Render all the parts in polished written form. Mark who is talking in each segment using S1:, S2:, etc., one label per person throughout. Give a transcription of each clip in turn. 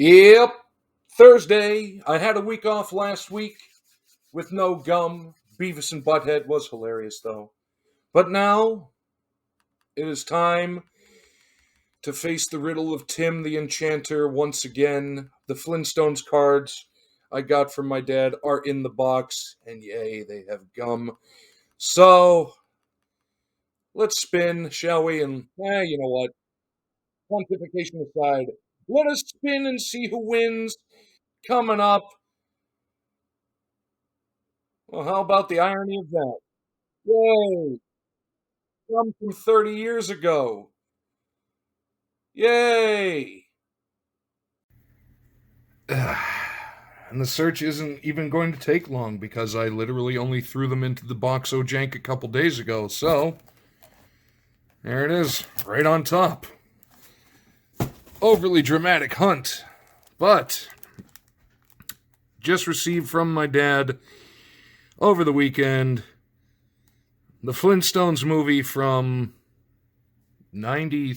S1: Yep. Thursday. I had a week off last week with no gum. Beavis and Butthead was hilarious, though. But now it is time to face the riddle of Tim the Enchanter once again. The Flintstones cards I got from my dad are in the box, and yay, they have gum. So let's spin, shall we? And you know what? Pontification aside, let us spin and see who wins. Coming up. Well, how about the irony of that? Yay! Come from 30 years ago. Yay! And the search isn't even going to take long because I literally only threw them into the box Ojank a couple days ago. So, there it is, right on top. Overly dramatic hunt. But, just received from my dad over the weekend the Flintstones movie from 90,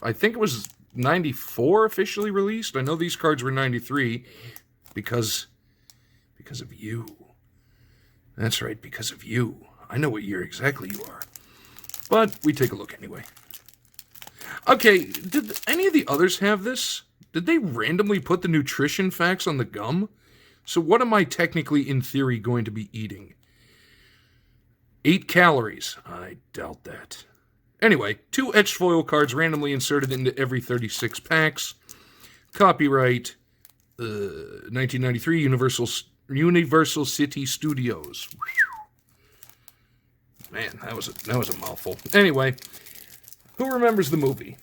S1: I think it was 94 officially released. I know these cards were 93 because of you. That's right, because of you. I know what year exactly you are. But we take a look anyway. Okay, did any of the others have this? Did they randomly put the nutrition facts on the gum? So what am I technically, in theory, going to be eating? 8 calories. I doubt that. Anyway, 2 etched foil cards randomly inserted into every 36 packs. Copyright 1993 Universal City Studios. Man, that was a mouthful. Anyway, who remembers the movie?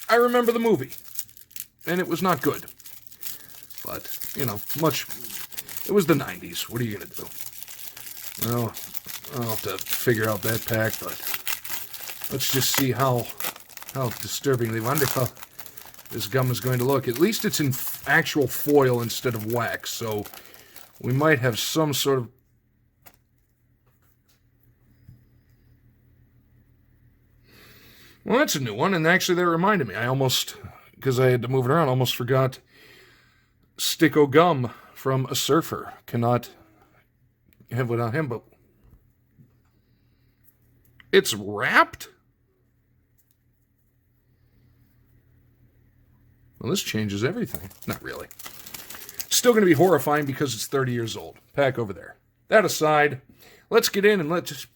S1: I remember the movie, and it was not good. But it was the 90s. What are you gonna do? Well, I'll have to figure out that pack, but let's just see how disturbingly wonderful this gum is going to look. At least it's in actual foil instead of wax, so we might have some sort of... Well, that's a new one, and actually that reminded me. I almost, because I had to move it around, almost forgot Sticko Gum from A Surfer. Cannot have without him, but it's wrapped? Well, this changes everything. Not really. Still going to be horrifying because it's 30 years old. Pack over there. That aside, let's get in and let's...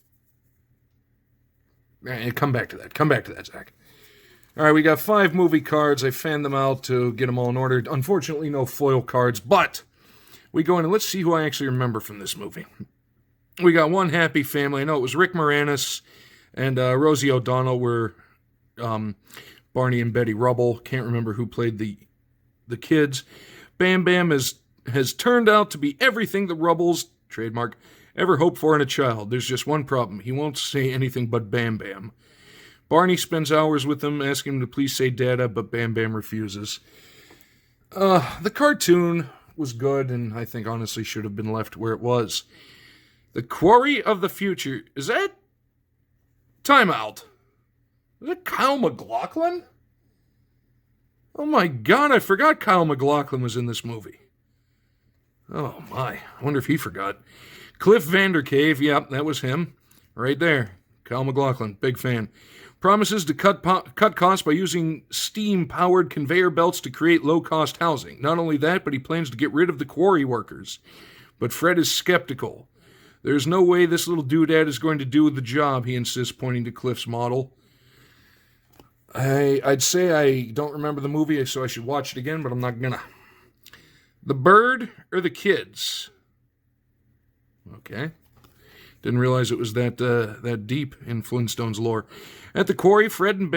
S1: Come back to that, Zach. All right, we got 5 movie cards. I fanned them out to get them all in order. Unfortunately, no foil cards, but we go in and let's see who I actually remember from this movie. We got One Happy Family. I know it was Rick Moranis and Rosie O'Donnell were Barney and Betty Rubble. Can't remember who played the kids. Bam Bam has turned out to be everything the Rubbles, trademark, ever hoped for in a child. There's just one problem. He won't say anything but Bam Bam. Barney spends hours with him, asking him to please say Dada, but Bam Bam refuses. The cartoon was good, and I think honestly should have been left where it was. The Quarry of the Future. Is that... Time out. Is that Kyle MacLachlan? Oh my god, I forgot Kyle MacLachlan was in this movie. Oh my, I wonder if he forgot. Cliff Vandercave, yep, that was him. Right there. Kyle MacLachlan, big fan. Promises to cut costs by using steam-powered conveyor belts to create low-cost housing. Not only that, but he plans to get rid of the quarry workers. But Fred is skeptical. There's no way this little doodad is going to do the job, he insists, pointing to Cliff's model. I'd say I don't remember the movie, so I should watch it again, but I'm not gonna. The Bird or the Kids? Okay. Didn't realize it was that deep in Flintstones lore. At the quarry, Fred and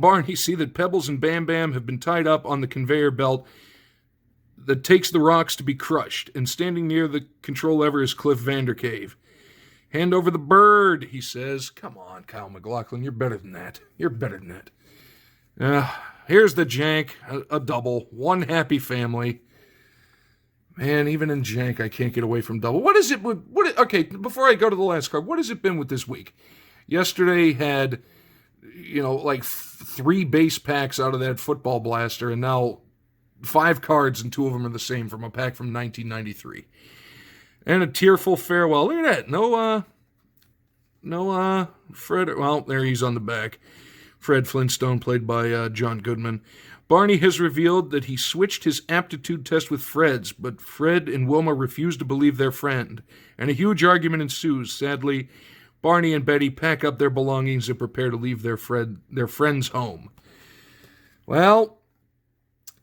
S1: Barney see that Pebbles and Bam Bam have been tied up on the conveyor belt that takes the rocks to be crushed, and standing near the control lever is Cliff Vandercave. Hand over the bird, he says. Come on, Kyle MacLachlan, you're better than that. Here's the jank, a double, One Happy Family. Man, even in jank, I can't get away from double. What is it? Okay, before I go to the last card, what has it been with this week? Yesterday had like 3 base packs out of that football blaster, and now 5 cards, and 2 of them are the same from a pack from 1993. And a tearful farewell. Look at that. No, Fred. Well, there he's on the back. Fred Flintstone, played by John Goodman. Barney has revealed that he switched his aptitude test with Fred's, but Fred and Wilma refuse to believe their friend, and a huge argument ensues. Sadly, Barney and Betty pack up their belongings and prepare to leave their friend's home. Well,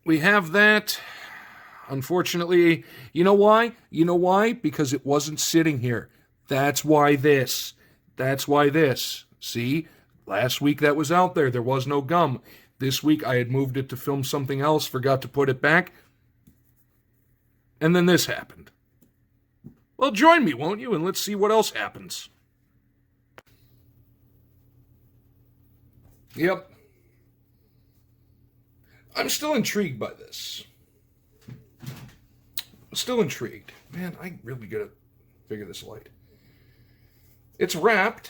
S1: we have that. Unfortunately, you know why? Because it wasn't sitting here. That's why this. See? Last week that was out there. There was no gum. This week I had moved it to film something else, forgot to put it back. And then this happened. Well, join me, won't you? And let's see what else happens. Yep. I'm still intrigued by this. Still intrigued. Man, I really gotta figure this light. It's wrapped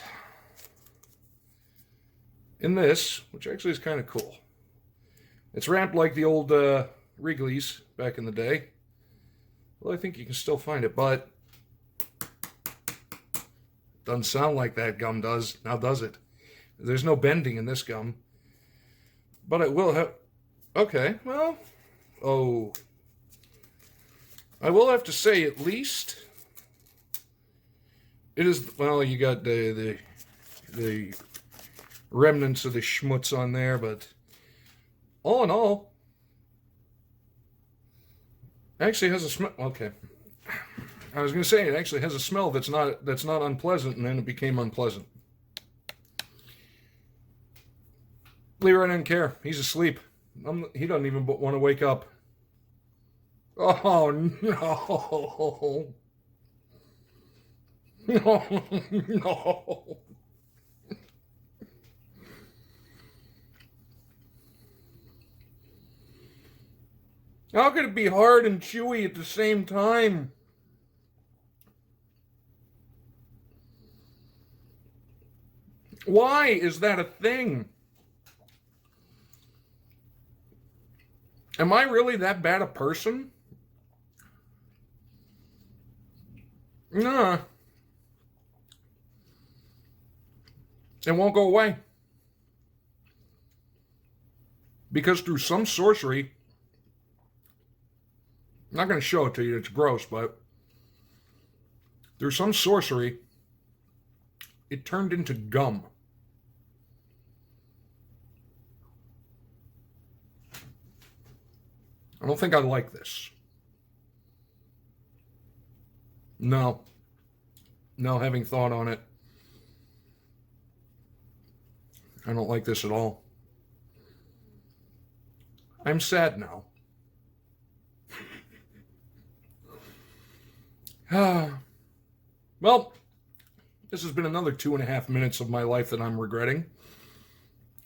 S1: in this, which actually is kind of cool. It's wrapped like the old Wrigley's back in the day. Well, I think you can still find it, but doesn't sound like that gum does. Now does it? There's no bending in this gum. But it will have... Okay, well... Oh... I will have to say, at least... It is... Well, you got the remnants of the schmutz on there, but... All in all... Actually has a smell... Okay. I was going to say, it actually has a smell that's not unpleasant, and then it became unpleasant. Leroy didn't care. He's asleep. He doesn't even want to wake up. Oh, no. No, no. How could it be hard and chewy at the same time? Why is that a thing? Am I really that bad a person? Nah. It won't go away. Because through some sorcery, I'm not going to show it to you, it's gross, but through some sorcery, it turned into gum. I don't think I like this. No. No, having thought on it, I don't like this at all. I'm sad now. Well, this has been another 2.5 minutes of my life that I'm regretting.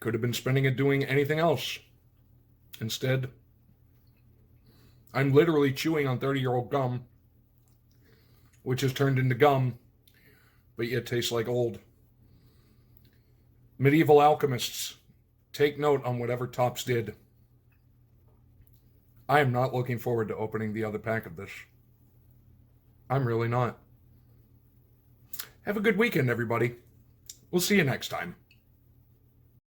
S1: Could have been spending it doing anything else. Instead, I'm literally chewing on 30-year-old gum, which has turned into gum, but yet tastes like old. Medieval alchemists, take note on whatever Topps did. I am not looking forward to opening the other pack of this. I'm really not. Have a good weekend, everybody. We'll see you next time.